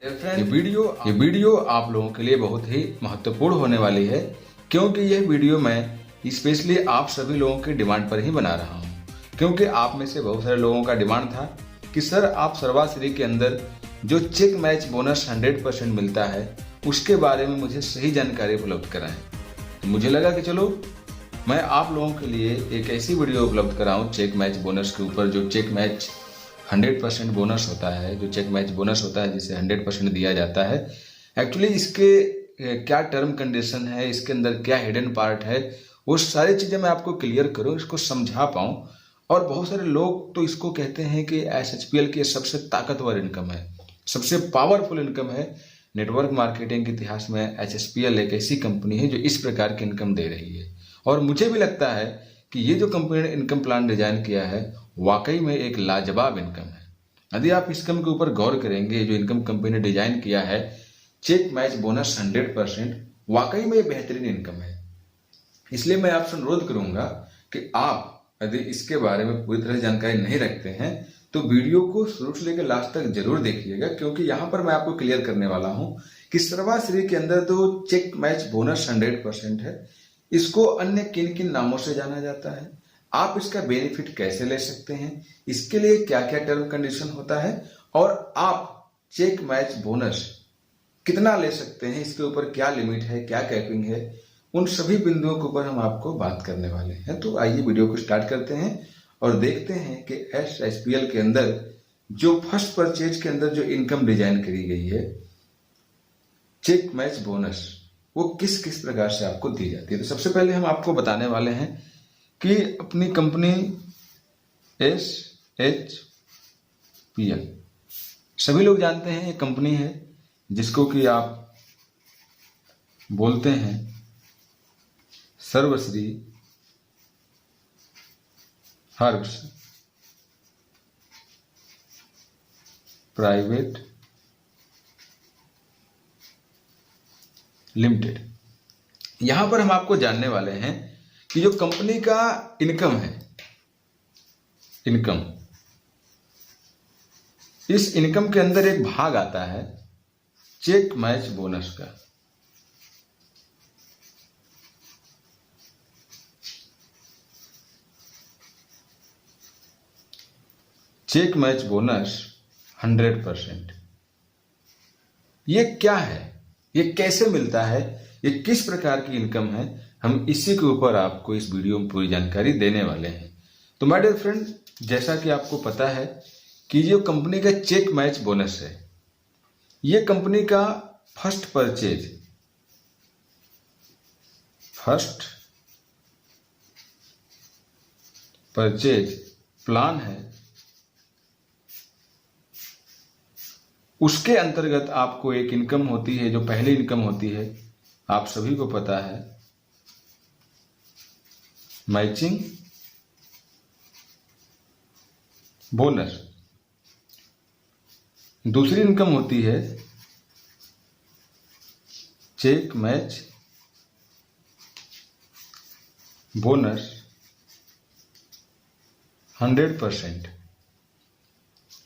ये वीडियो आप लोगों के लिए बहुत ही महत्वपूर्ण होने वाली है, क्योंकि ये वीडियो मैं स्पेशली आप सभी लोगों की डिमांड पर ही बना रहा हूँ। क्योंकि आप में से बहुत सारे लोगों का डिमांड था कि सर आप सर्वाश्री के अंदर जो चेक मैच बोनस 100% मिलता है उसके बारे में मुझे सही जानकारी उपलब्ध कराएं। तो मुझे लगा कि चलो मैं आप लोगों के लिए एक ऐसी वीडियो उपलब्ध कराऊं चेक मैच बोनस के ऊपर, जो चेक मैच 100% बोनस होता है, जो चेक मैच बोनस होता है जिसे 100% दिया जाता है। एक्चुअली इसके क्या टर्म कंडीशन है, इसके अंदर क्या हिडन पार्ट है, वो सारी चीज़ें मैं आपको क्लियर करूँ, इसको समझा पाऊँ। और बहुत सारे लोग तो इसको कहते हैं कि SHPL की सबसे ताकतवर इनकम है, सबसे पावरफुल इनकम है। नेटवर्क मार्केटिंग के इतिहास में SHPL एक ऐसी कंपनी है जो इस प्रकार की इनकम दे रही है। और मुझे भी लगता है कि ये जो कंपनी ने इनकम प्लान डिजाइन किया है वाकई में एक लाजवाब इनकम है। यदि आप इस इनकम के ऊपर गौर करेंगे, जो इनकम कंपनी ने डिजाइन किया है चेक मैच बोनस 100%, वाकई में बेहतरीन इनकम है। इसलिए मैं आपसे अनुरोध करूंगा कि आप यदि इसके बारे में पूरी तरह जानकारी नहीं रखते हैं तो वीडियो को शुरू से लेकर लास्ट तक जरूर देखिएगा, क्योंकि यहाँ पर मैं आपको क्लियर करने वाला हूँ कि सर्वाश्री के अंदर जो चेक मैच बोनस 100% है, इसको अन्य किन किन नामों से जाना जाता है, आप इसका बेनिफिट कैसे ले सकते हैं, इसके लिए क्या क्या टर्म कंडीशन होता है, और आप चेक मैच बोनस कितना ले सकते हैं, इसके ऊपर क्या लिमिट है, क्या कैपिंग है, उन सभी बिंदुओं के ऊपर हम आपको बात करने वाले हैं। तो आइए वीडियो को स्टार्ट करते हैं और देखते हैं कि SHPL के अंदर जो फर्स्ट परचेज के अंदर जो इनकम डिजाइन करी गई है चेक मैच बोनस, वो किस किस प्रकार से आपको दी जाती है। तो सबसे पहले हम आपको बताने वाले हैं कि अपनी कंपनी SHPL, सभी लोग जानते हैं ये कंपनी है जिसको कि आप बोलते हैं सर्वश्री हर्ब्स प्राइवेट लिमिटेड। यहां पर हम आपको जानने वाले हैं कि जो कंपनी का इनकम है, इनकम, इस इनकम के अंदर एक भाग आता है चेक मैच बोनस का। Check match bonus 100%। ये क्या है, ये कैसे मिलता है, ये किस प्रकार की इनकम है, हम इसी के ऊपर आपको इस वीडियो में पूरी जानकारी देने वाले हैं। तो माय डियर फ्रेंड, जैसा कि आपको पता है कि जो कंपनी का चेक मैच बोनस है, ये कंपनी का फर्स्ट परचेज प्लान है। उसके अंतर्गत आपको एक इनकम होती है, जो पहली इनकम होती है, आप सभी को पता है, मैचिंग बोनस। दूसरी इनकम होती है चेक मैच बोनस 100%,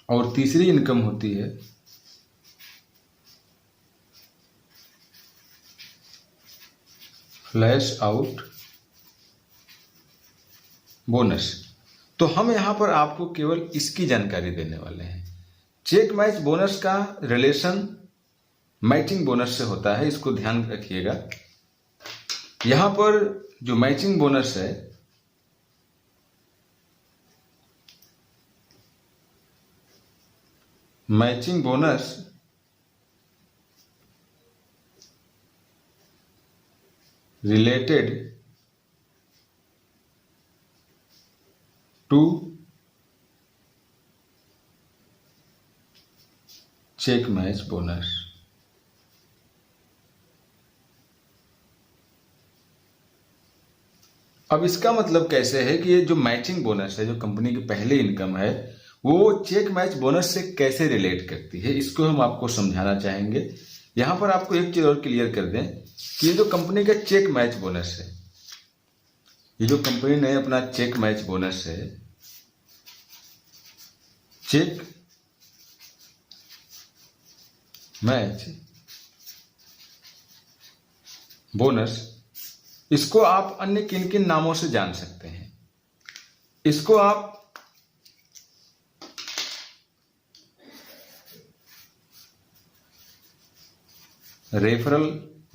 और तीसरी इनकम होती है फ्लैश आउट बोनस। तो हम यहां पर आपको केवल इसकी जानकारी देने वाले हैं। चेक मैच बोनस का रिलेशन मैचिंग बोनस से होता है, इसको ध्यान रखिएगा। यहां पर जो मैचिंग बोनस है, matching bonus related to check match bonus। अब इसका मतलब कैसे है कि ये जो मैचिंग बोनस है, जो कंपनी की पहली इनकम है, वो चेक मैच बोनस से कैसे रिलेट करती है, इसको हम आपको समझाना चाहेंगे। यहां पर आपको एक चीज और क्लियर कर दें कि ये जो कंपनी का चेक मैच बोनस है, ये जो कंपनी ने अपना चेक मैच बोनस है, चेक मैच बोनस, इसको आप अन्य किन किन नामों से जान सकते हैं? इसको आप रेफरल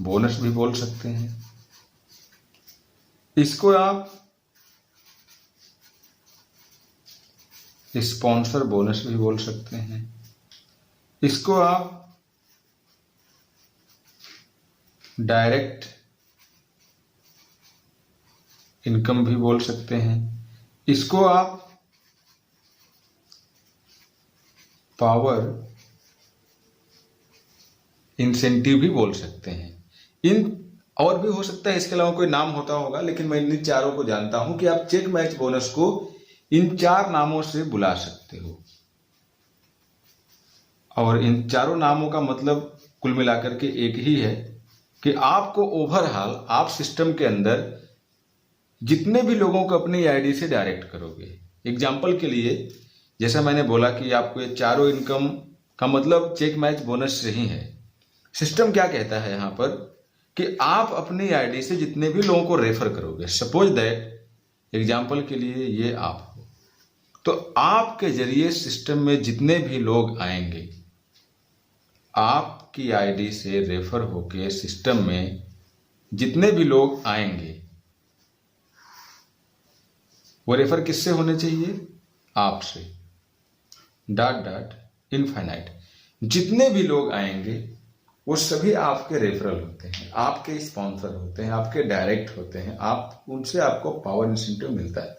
बोनस भी बोल सकते हैं, इसको आप स्पॉन्सर बोनस भी बोल सकते हैं, इसको आप डायरेक्ट इनकम भी बोल सकते हैं, इसको आप पावर इंसेंटिव भी बोल सकते हैं। इन और भी हो सकता है, इसके अलावा कोई नाम होता होगा, लेकिन मैं इन चारों को जानता हूं कि आप चेक मैच बोनस को इन 4 नामों से बुला सकते हो। और इन चारों नामों का मतलब कुल मिलाकर के एक ही है कि आपको ओवरऑल आप सिस्टम के अंदर जितने भी लोगों को अपनी आईडी से डायरेक्ट करोगे। एग्जाम्पल के लिए जैसा मैंने बोला कि आपको ये चारों इनकम का मतलब चेक मैच बोनस से ही है। सिस्टम क्या कहता है यहां पर कि आप अपनी आईडी से जितने भी लोगों को रेफर करोगे, सपोज दैट एग्जाम्पल के लिए ये आप हो, तो आपके जरिए सिस्टम में जितने भी लोग आएंगे, आपकी आईडी से रेफर होके सिस्टम में जितने भी लोग आएंगे, वो रेफर किससे होने चाहिए? आपसे। डॉट इनफाइनाइट जितने भी लोग आएंगे वो सभी आपके रेफरल होते हैं, आपके स्पॉन्सर होते हैं, आपके डायरेक्ट होते हैं, आप उनसे आपको पावर इंसेंटिव मिलता है।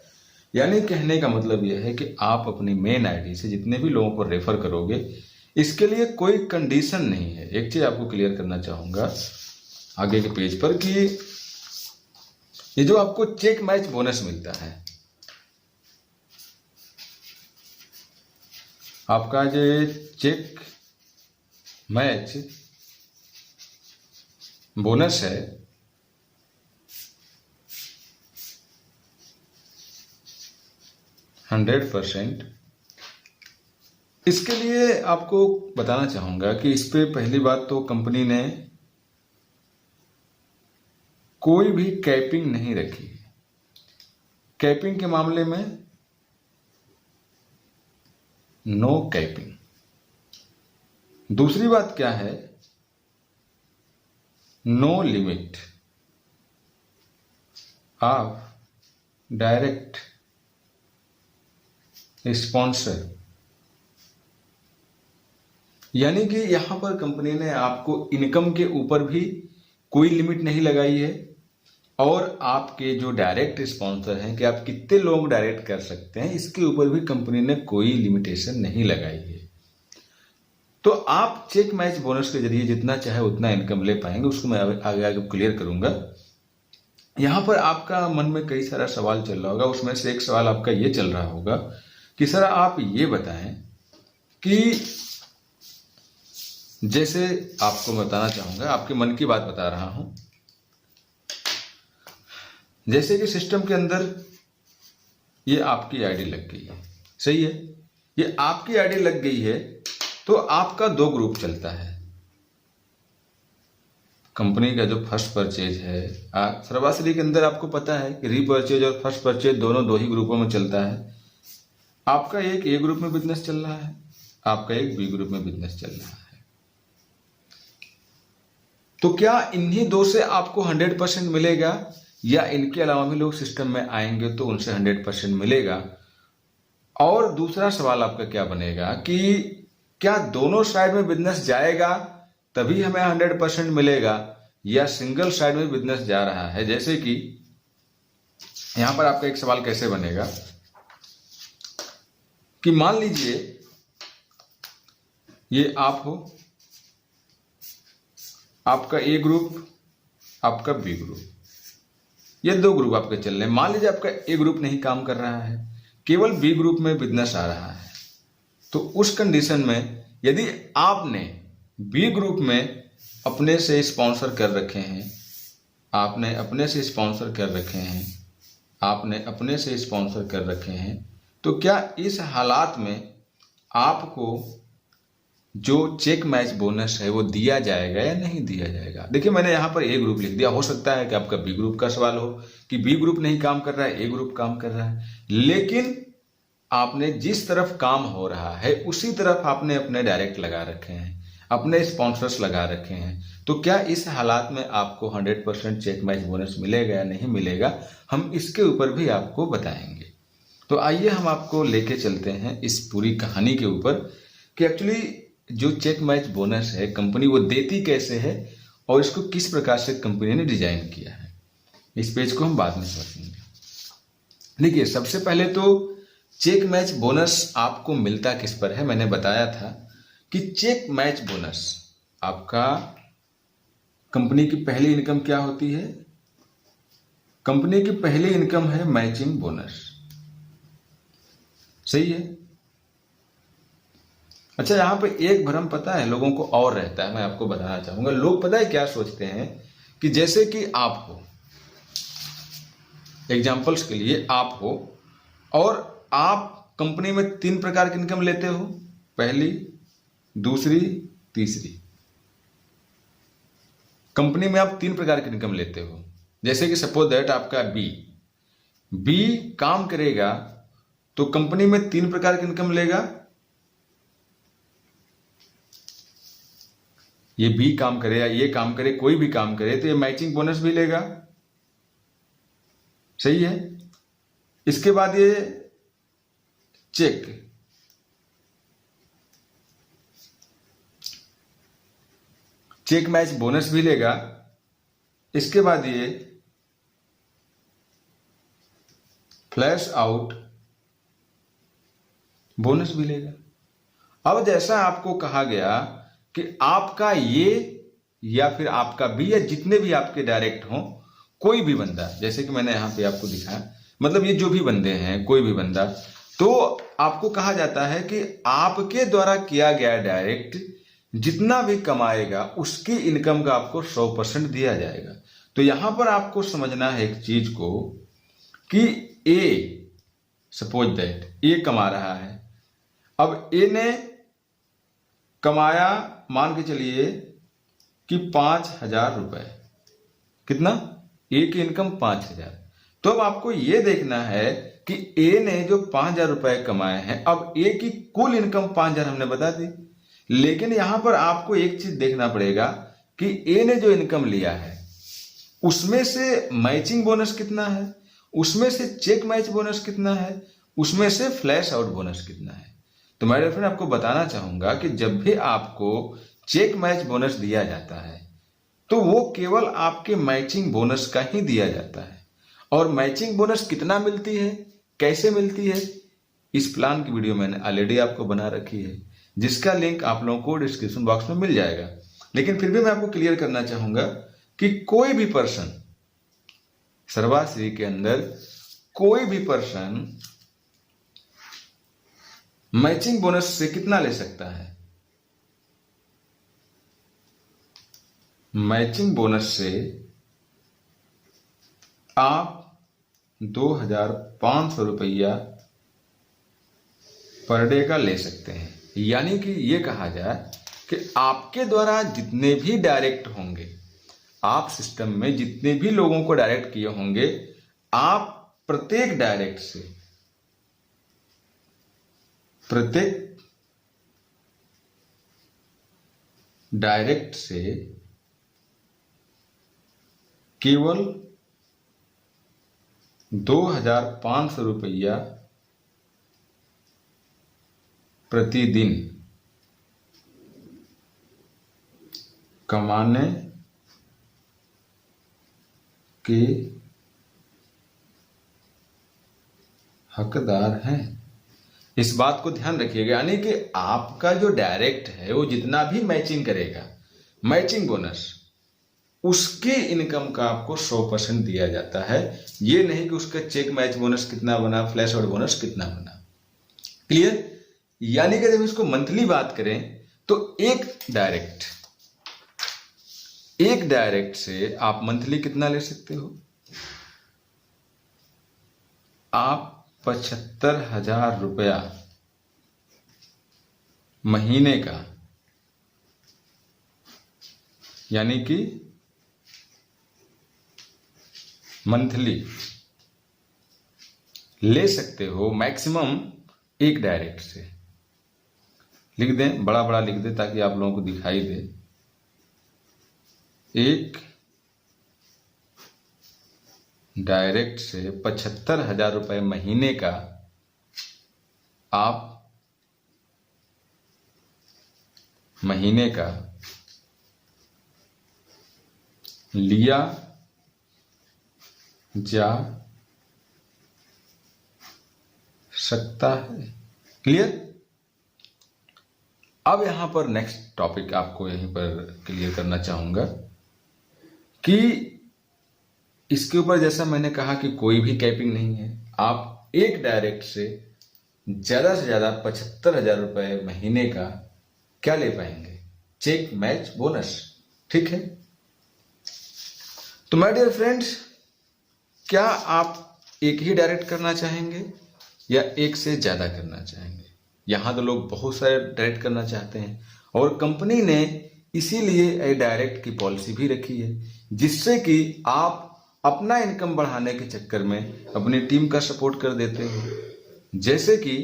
यानी कहने का मतलब यह है कि आप अपनी मेन आईडी से जितने भी लोगों को रेफर करोगे, इसके लिए कोई कंडीशन नहीं है। एक चीज आपको क्लियर करना चाहूंगा आगे के पेज पर कि ये जो आपको चेक मैच बोनस मिलता है, आपका जो चेक मैच बोनस है, %100%। इसके लिए आपको बताना चाहूंगा कि इस पे पहली बात तो कंपनी ने कोई भी कैपिंग नहीं रखी है। कैपिंग के मामले में नो कैपिंग। दूसरी बात क्या है? No limit. आप डायरेक्ट स्पॉन्सर, यानी कि यहां पर कंपनी ने आपको इनकम के ऊपर भी कोई लिमिट नहीं लगाई है, और आपके जो डायरेक्ट स्पॉन्सर हैं कि आप कितने लोग डायरेक्ट कर सकते हैं, इसके ऊपर भी कंपनी ने कोई लिमिटेशन नहीं लगाई है। तो आप चेक मैच बोनस के जरिए जितना चाहे उतना इनकम ले पाएंगे, उसको मैं आगे आगे क्लियर करूंगा। यहां पर आपका मन में कई सारा सवाल चल रहा होगा, उसमें से एक सवाल आपका ये चल रहा होगा कि सर आप ये बताएं कि जैसे आपको बताना चाहूंगा, आपके मन की बात बता रहा हूं, जैसे कि सिस्टम के अंदर ये आपकी आईडी लग गई है, सही है, ये आपकी आईडी लग गई है, तो आपका 2 ग्रुप चलता है। कंपनी का जो फर्स्ट परचेज है, सर्वाश्री के अंदर आपको पता है कि रीपरचेज और फर्स्ट परचेज दोनों 2 ही ग्रुपों में चलता है। आपका एक ए ग्रुप में बिजनेस चल रहा है, आपका एक बी ग्रुप में बिजनेस चल रहा है। तो क्या इन्हीं 2 से आपको 100% मिलेगा, या इनके अलावा भी लोग सिस्टम में आएंगे तो उनसे 100% मिलेगा? और दूसरा सवाल आपका क्या बनेगा कि क्या दोनों साइड में बिजनेस जाएगा तभी हमें 100% मिलेगा, या सिंगल साइड में बिजनेस जा रहा है? जैसे कि यहां पर आपका एक सवाल कैसे बनेगा कि मान लीजिए ये आप हो, आपका ए ग्रुप, आपका बी ग्रुप, ये 2 ग्रुप आपके चल रहे हैं। मान लीजिए आपका ए ग्रुप नहीं काम कर रहा है, केवल बी ग्रुप में बिजनेस आ रहा है, तो उस कंडीशन में यदि आपने बी ग्रुप में अपने से स्पॉन्सर कर रखे हैं, आपने अपने से स्पॉन्सर कर रखे हैं, आपने अपने से स्पॉन्सर कर रखे हैं, तो क्या इस हालात में आपको जो चेक मैच बोनस है वो दिया जाएगा या नहीं दिया जाएगा। देखिए मैंने यहाँ पर ए ग्रुप लिख दिया, हो सकता है कि आपका बी ग्रुप का सवाल हो कि बी ग्रुप नहीं काम कर रहा है, ए ग्रुप काम कर रहा है, लेकिन आपने जिस तरफ काम हो रहा है उसी तरफ आपने अपने डायरेक्ट लगा रखे हैं, अपने स्पॉन्सर्स लगा रखे हैं, तो क्या इस हालात में आपको 100% चेक मैच बोनस मिलेगा या नहीं मिलेगा, हम इसके ऊपर भी आपको बताएंगे। तो आइए हम आपको लेके चलते हैं इस पूरी कहानी के ऊपर कि एक्चुअली जो चेक मैच बोनस है कंपनी वो देती कैसे है और इसको किस प्रकार से कंपनी ने डिजाइन किया है। इस पेज को हम बाद में समझेंगे। देखिए सबसे पहले तो चेक मैच बोनस आपको मिलता किस पर है। मैंने बताया था कि चेक मैच बोनस आपका कंपनी की पहली इनकम क्या होती है। कंपनी की पहली इनकम है मैचिंग बोनस, सही है। अच्छा यहां पे एक भ्रम पता है लोगों को और रहता है, मैं आपको बताना चाहूंगा। लोग पता है क्या सोचते हैं कि जैसे कि आप हो, एग्जाम्पल्स के लिए आप हो और आप कंपनी में 3 प्रकार की इनकम लेते हो, पहली, दूसरी, तीसरी। कंपनी में आप 3 प्रकार की इनकम लेते हो। जैसे कि सपोज दैट आपका बी काम करेगा तो कंपनी में 3 प्रकार की इनकम लेगा। ये बी काम करे या ये काम करे, कोई भी काम करे तो ये मैचिंग बोनस भी लेगा, सही है। इसके बाद ये चेक मैच बोनस भी लेगा। इसके बाद ये फ्लैश आउट बोनस भी लेगा। अब जैसा आपको कहा गया कि आपका ये या फिर आपका बी या जितने भी आपके डायरेक्ट हों, कोई भी बंदा, जैसे कि मैंने यहां पे आपको दिखाया, मतलब ये जो भी बंदे हैं कोई भी बंदा, तो आपको कहा जाता है कि आपके द्वारा किया गया डायरेक्ट जितना भी कमाएगा उसकी इनकम का आपको 100% दिया जाएगा। तो यहां पर आपको समझना है एक चीज को कि ए, सपोज दैट ए कमा रहा है। अब ए ने कमाया मान के चलिए कि 5,000 रुपए, कितना, ए की इनकम 5,000। तो अब आपको यह देखना है कि ए ने जो 5,000 रुपए कमाए हैं, अब ए की कुल इनकम 5,000 हमने बता दी, लेकिन यहां पर आपको एक चीज देखना पड़ेगा कि ए ने जो इनकम लिया है उसमें से मैचिंग बोनस कितना है, उसमें से चेक मैच बोनस कितना है, उसमें से फ्लैश आउट बोनस कितना है। तो मेरे फ्रेंड आपको बताना चाहूंगा कि जब भी आपको चेक मैच बोनस दिया जाता है तो वो केवल आपके मैचिंग बोनस का ही दिया जाता है। और मैचिंग बोनस कितना मिलती है, कैसे मिलती है, इस प्लान की वीडियो मैंने ऑलरेडी आपको बना रखी है, जिसका लिंक आप लोगों को डिस्क्रिप्शन बॉक्स में मिल जाएगा। लेकिन फिर भी मैं आपको क्लियर करना चाहूंगा कि कोई भी पर्सन, सर्वाश्री के अंदर कोई भी पर्सन मैचिंग बोनस से कितना ले सकता है। मैचिंग बोनस से आप 2,500 रुपया पर डे का ले सकते हैं। यानी कि ये कहा जाए कि आपके द्वारा जितने भी डायरेक्ट होंगे, आप सिस्टम में जितने भी लोगों को डायरेक्ट किए होंगे, आप प्रत्येक डायरेक्ट से केवल 2,500 रुपया प्रतिदिन कमाने के हकदार हैं। इस बात को ध्यान रखिएगा, यानी कि आपका जो डायरेक्ट है वो जितना भी मैचिंग करेगा, मैचिंग बोनस, उसकी इनकम का आपको 100% दिया जाता है। ये नहीं कि उसका चेक मैच बोनस कितना बना, फ्लैश आउट बोनस कितना बना। क्लियर? यानी कि जब इसको मंथली बात करें तो एक डायरेक्ट से आप मंथली कितना ले सकते हो, आप 75,000 रुपया महीने का यानी कि मंथली ले सकते हो मैक्सिमम एक डायरेक्ट से। लिख दें, बड़ा बड़ा लिख दें ताकि आप लोगों को दिखाई दे। एक डायरेक्ट से 75,000 रुपए महीने का आप महीने का लिया जा सकता है। क्लियर? अब यहां पर नेक्स्ट टॉपिक आपको यहीं पर क्लियर करना चाहूंगा कि इसके ऊपर जैसा मैंने कहा कि कोई भी कैपिंग नहीं है। आप एक डायरेक्ट से ज्यादा 75,000 रुपए महीने का क्या ले पाएंगे? Check match bonus. ठीक है, तो माय डियर फ्रेंड्स, क्या आप एक ही डायरेक्ट करना चाहेंगे या एक से ज्यादा करना चाहेंगे? यहां तो लोग बहुत सारे डायरेक्ट करना चाहते हैं और कंपनी ने इसीलिए डायरेक्ट की पॉलिसी भी रखी है, जिससे कि आप अपना इनकम बढ़ाने के चक्कर में अपनी टीम का सपोर्ट कर देते हो। जैसे कि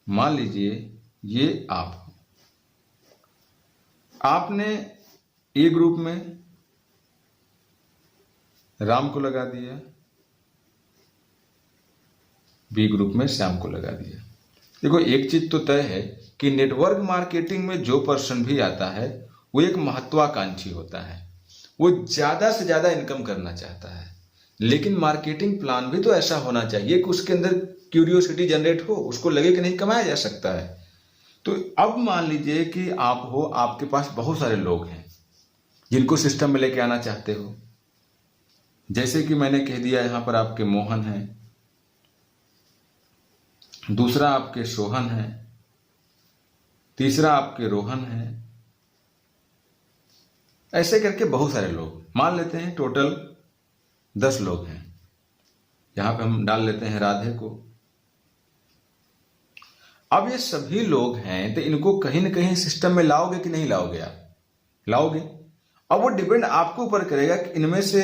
मान लीजिए ये आपने ए ग्रुप में राम को लगा दिया, बी ग्रुप में श्याम को लगा दिया। देखो, एक चीज तो तय है कि नेटवर्क मार्केटिंग में जो पर्सन भी आता है वो एक महत्वाकांक्षी होता है, वो ज्यादा से ज्यादा इनकम करना चाहता है। लेकिन मार्केटिंग प्लान भी तो ऐसा होना चाहिए कि उसके अंदर क्यूरियोसिटी जनरेट हो, उसको लगे कि नहीं कमाया जा सकता है। तो अब मान लीजिए कि आप हो, आपके पास बहुत सारे लोग हैं जिनको सिस्टम में लेके आना चाहते हो। जैसे कि मैंने कह दिया, यहां पर आपके मोहन है, दूसरा आपके सोहन है, तीसरा आपके रोहन है, ऐसे करके बहुत सारे लोग मान लेते हैं। टोटल 10 लोग हैं। यहां पे हम डाल लेते हैं राधे को। अब ये सभी लोग हैं, तो इनको कहीं ना कहीं सिस्टम में लाओगे कि नहीं लाओगे? आप लाओगे। अब वो डिपेंड आपके ऊपर करेगा कि इनमें से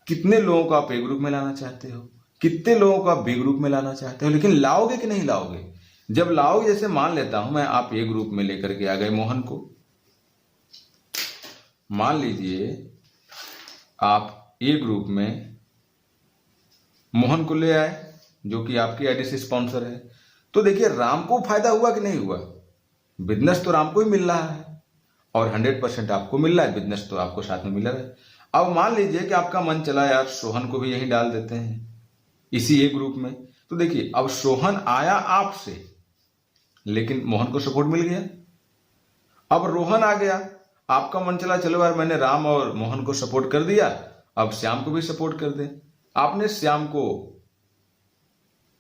कितने लोगों को आप ए ग्रुप में लाना चाहते हो, कितने लोगों को आप बी ग्रुप में लाना चाहते हो। लेकिन लाओगे कि नहीं लाओगे? जब लाओगे, जैसे मान लेता हूं मैं, आप ए ग्रुप में लेकर के आ गए मोहन को। मान लीजिए आप ए ग्रुप में मोहन को ले आए, जो कि आपकी आईडी से स्पॉन्सर है। तो देखिए, राम को फायदा हुआ कि नहीं हुआ? बिजनेस तो राम को ही मिल रहा है और 100% आपको मिल रहा है, बिजनेस तो आपको साथ में मिल रहा है। अब मान लीजिए कि आपका मन चला, यार सोहन को भी यहीं डाल देते हैं इसी ए ग्रुप में। तो देखिए, अब सोहन आया आपसे, लेकिन मोहन को सपोर्ट मिल गया। अब रोहन आ गया, आपका मन चला, चलो यार मैंने राम और मोहन को सपोर्ट कर दिया, अब श्याम को भी सपोर्ट कर दे। आपने श्याम को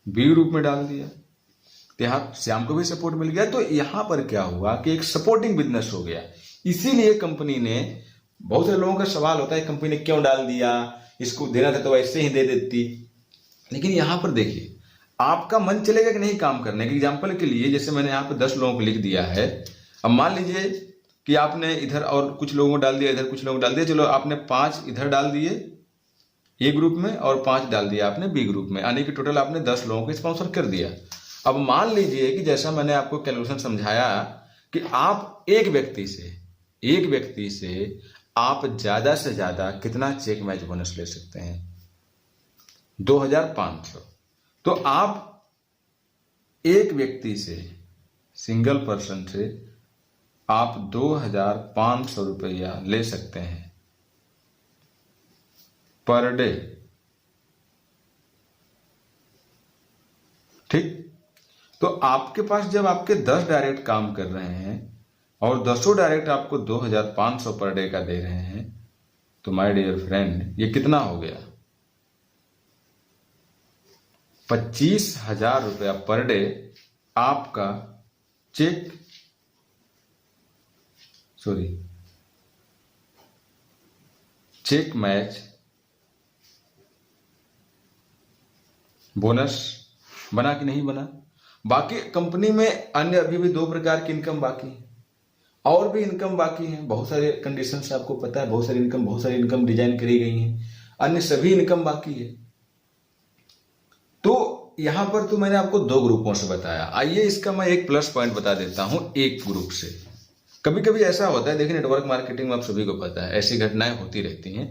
बी ग्रुप में डाल दिया, तो यहां श्याम को भी सपोर्ट मिल गया। तो यहां पर क्या हुआ कि एक सपोर्टिंग बिजनेस हो गया। इसीलिए कंपनी ने, बहुत सारे लोगों का सवाल होता है कंपनी ने क्यों डाल दिया, इसको देना था तो वैसे ही दे देती। लेकिन यहां पर देखिए, आपका मन चलेगा कि नहीं काम करने के। एग्जाम्पल के लिए, जैसे मैंने यहां पर 10 लोगों को लिख दिया है। अब मान लीजिए कि आपने इधर और कुछ लोगों को डाल दिया, इधर कुछ लोगों को डाल दिया। चलो, आपने 5 इधर डाल दिए ए ग्रुप में और 5 डाल दिया आपने बी ग्रुप में, यानी कि टोटल आपने 10 लोगों को स्पॉन्सर कर दिया। अब मान लीजिए कि जैसा मैंने आपको कैलकुलेशन समझाया कि आप एक व्यक्ति से आप ज्यादा से ज्यादा कितना चेक मैच बोनस ले सकते हैं? 2,500। तो आप एक व्यक्ति से, सिंगल पर्सन से आप 2,500 रुपया ले सकते हैं पर डे। ठीक, तो आपके पास जब आपके 10 डायरेक्ट काम कर रहे हैं और 10 डायरेक्ट आपको 2,500 पर डे का दे रहे हैं, तो माय डियर फ्रेंड, ये कितना हो गया? 25,000 रुपया पर डे आपका चेक मैच बोनस बना कि नहीं बना? बाकी कंपनी में अन्य अभी भी 2 प्रकार की इनकम बाकी है। और भी इनकम बाकी है, बहुत सारे कंडीशन से आपको पता है, बहुत सारी इनकम डिजाइन करी गई हैं, अन्य सभी इनकम बाकी है। तो यहां पर तो मैंने आपको 2 ग्रुपों से बताया। आइए इसका मैं एक प्लस पॉइंट बता देता हूं एक ग्रुप से। कभी कभी ऐसा होता है, देखिए नेटवर्क मार्केटिंग में आप सभी को पता है ऐसी घटनाएं होती रहती हैं।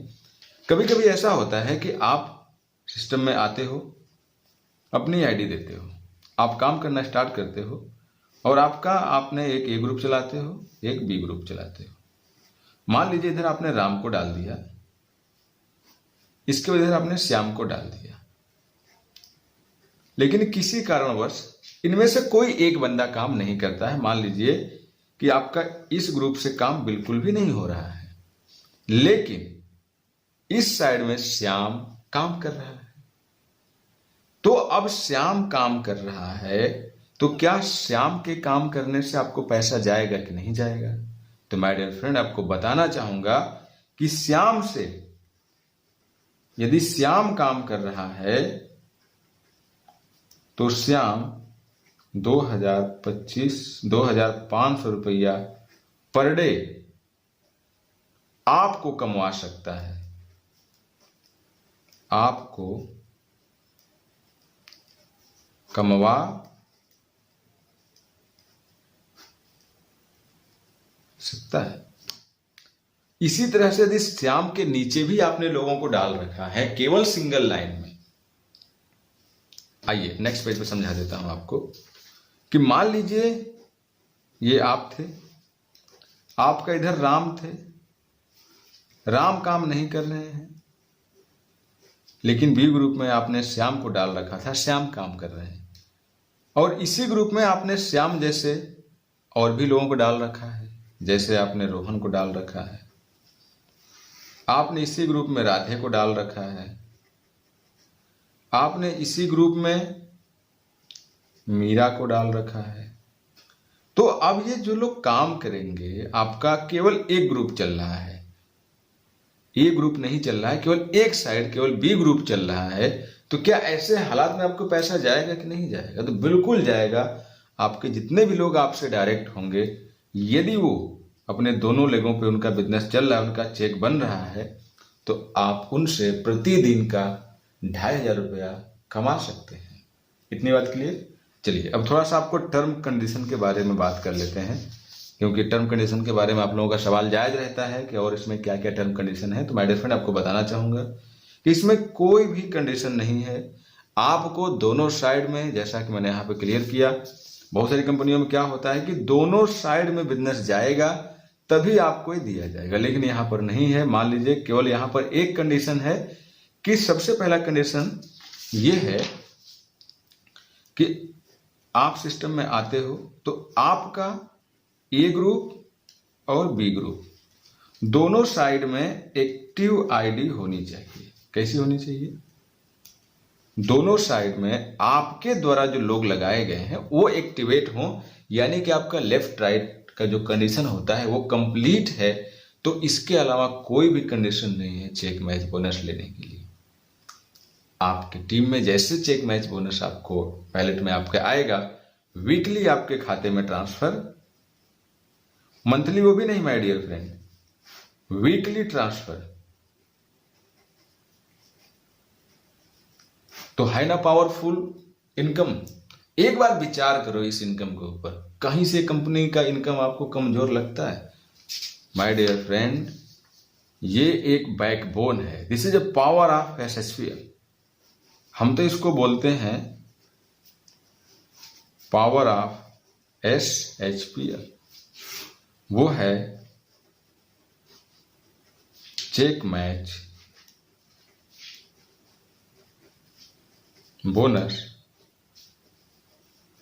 कभी कभी ऐसा होता है कि आप सिस्टम में आते हो, अपनी आईडी देते हो, आप काम करना स्टार्ट करते हो और आपने एक ए ग्रुप चलाते हो, एक बी ग्रुप चलाते हो। मान लीजिए इधर आपने राम को डाल दिया, इसके वजह से आपने श्याम को डाल दिया, लेकिन किसी कारणवश इनमें से कोई एक बंदा काम नहीं करता है। मान लीजिए कि आपका इस ग्रुप से काम बिल्कुल भी नहीं हो रहा है, लेकिन इस साइड में श्याम काम कर रहा है। तो अब श्याम काम कर रहा है, तो क्या श्याम के काम करने से आपको पैसा जाएगा कि नहीं जाएगा? तो माय डियर फ्रेंड, आपको बताना चाहूंगा कि श्याम से यदि श्याम काम कर रहा है तो श्याम 2500 रुपया पर डे आपको कमवा सकता है, आपको कमवा सकता है। इसी तरह से यदि श्याम के नीचे भी आपने लोगों को डाल रखा है केवल सिंगल लाइन में, आइए नेक्स्ट पेज पे समझा देता हूं आपको कि मान लीजिए ये आप थे, आपका इधर राम थे, राम काम नहीं कर रहे हैं, लेकिन बी ग्रुप में आपने श्याम को डाल रखा था, श्याम काम कर रहे हैं। और इसी ग्रुप में आपने श्याम जैसे और भी लोगों को डाल रखा है, जैसे आपने रोहन को डाल रखा है, आपने इसी ग्रुप में राधे को डाल रखा है, आपने इसी ग्रुप में मीरा को डाल रखा है। तो अब ये जो लोग काम करेंगे, आपका केवल एक ग्रुप चल रहा है, ये ग्रुप नहीं चल रहा है, केवल एक साइड केवल बी ग्रुप चल रहा है। तो क्या ऐसे हालात में आपको पैसा जाएगा कि नहीं जाएगा? तो बिल्कुल जाएगा। आपके जितने भी लोग आपसे डायरेक्ट होंगे, यदि वो अपने दोनों लेगों पे उनका बिजनेस चल रहा है, उनका चेक बन रहा है, तो आप उनसे प्रतिदिन का 2500 रुपया कमा सकते हैं। इतनी बात क्लियर? चलिए अब थोड़ा सा आपको टर्म कंडीशन के बारे में बात कर लेते हैं, क्योंकि टर्म कंडीशन के बारे में आप लोगों का सवाल जायज रहता है कि और इसमें क्या क्या टर्म कंडीशन है। तो माय डियर फ्रेंड, आपको बताना चाहूंगा कि इसमें कोई भी कंडीशन नहीं है। आपको दोनों साइड में, जैसा कि मैंने यहाँ पे क्लियर किया, बहुत सारी कंपनियों में क्या होता है कि दोनों साइड में बिजनेस जाएगा तभी आपको दिया जाएगा, लेकिन यहाँ पर नहीं है। मान लीजिए केवल यहाँ पर एक कंडीशन है कि सबसे पहला कंडीशन ये है कि आप सिस्टम में आते हो तो आपका ए ग्रुप और बी ग्रुप दोनों साइड में एक्टिव आईडी होनी चाहिए। कैसी होनी चाहिए? दोनों साइड में आपके द्वारा जो लोग लगाए गए हैं वो एक्टिवेट हों, यानी कि आपका लेफ्ट राइट का जो कंडीशन होता है वो कंप्लीट है। तो इसके अलावा कोई भी कंडीशन नहीं है चेक मैच बोनस लेने के लिए। आपकी टीम में जैसे चेक मैच बोनस आपको वैलेट में आपके आएगा, वीकली आपके खाते में ट्रांसफर, मंथली वो भी नहीं my dear friend, weekly transfer. तो है ना पावरफुल इनकम? एक बार विचार करो इस इनकम के ऊपर। कहीं से कंपनी का इनकम आपको कमजोर लगता है? माय डियर फ्रेंड, ये एक बैकबोन है। This is a power of SHPL. हम तो इसको बोलते हैं पावर ऑफ एसएचपीएल। वो है चेक मैच बोनस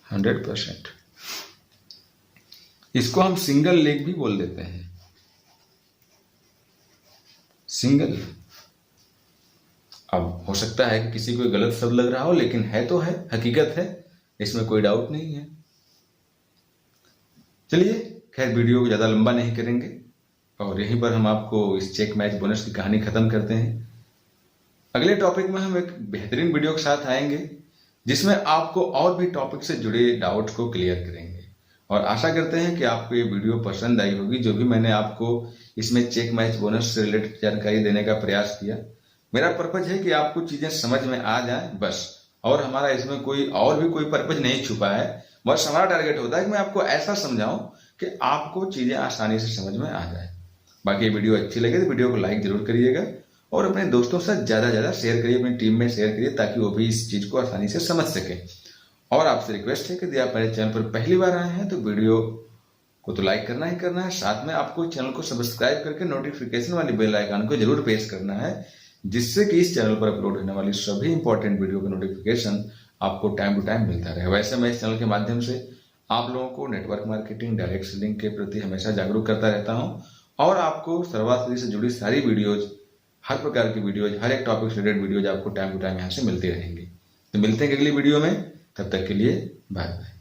100%। इसको हम सिंगल लेग भी बोल देते हैं, सिंगल लेग। अब हो सकता है कि किसी को गलत शब्द लग रहा हो, लेकिन है तो है, हकीकत है, इसमें कोई डाउट नहीं है। चलिए खैर, वीडियो को ज्यादा लंबा नहीं करेंगे और यहीं पर हम आपको इस चेक मैच बोनस की कहानी खत्म करते हैं। अगले टॉपिक में हम एक बेहतरीन वीडियो के साथ आएंगे जिसमें आपको और भी टॉपिक से जुड़े डाउट्स को क्लियर करेंगे। और आशा करते हैं कि आपको ये वीडियो पसंद आई होगी। जो भी मैंने आपको इसमें चेक मैच बोनस से रिलेटेड जानकारी देने का प्रयास किया, मेरा पर्पज है कि आपको चीजें समझ में आ जाए बस, और हमारा इसमें कोई और भी कोई पर्पज नहीं छुपा है। बस हमारा टारगेट होता है कि मैं आपको ऐसा समझाऊं कि आपको चीजें आसानी से समझ में आ जाए। बाकी वीडियो अच्छी लगे तो वीडियो को लाइक जरूर करिएगा और अपने दोस्तों से ज्यादा शेयर करिए, अपनी टीम में शेयर करिए ताकि वो भी इस चीज को आसानी से समझ सके। और आपसे रिक्वेस्ट है कि यदि आप मेरे चैनल पर पहली बार आए हैं तो वीडियो को तो लाइक करना ही करना है, साथ में आपको चैनल को सब्सक्राइब करके नोटिफिकेशन वाली बेल आइकन को जरूर प्रेस करना है, जिससे कि इस चैनल पर अपलोड होने वाली सभी इंपॉर्टेंट वीडियो का नोटिफिकेशन आपको टाइम टू टाइम मिलता रहे। वैसे मैं इस चैनल के माध्यम से आप लोगों को नेटवर्क मार्केटिंग, डायरेक्ट सेलिंग के प्रति हमेशा जागरूक करता रहता हूं और आपको सर्वाश्री से जुड़ी सारी वीडियोज, हर प्रकार की वीडियोज, हर एक टॉपिक से रिलेटेड वीडियोज आपको टाइम टू टाइम यहाँ से मिलती रहेंगी। तो मिलते हैं अगली वीडियो में, तब तक के लिए बाय बाय।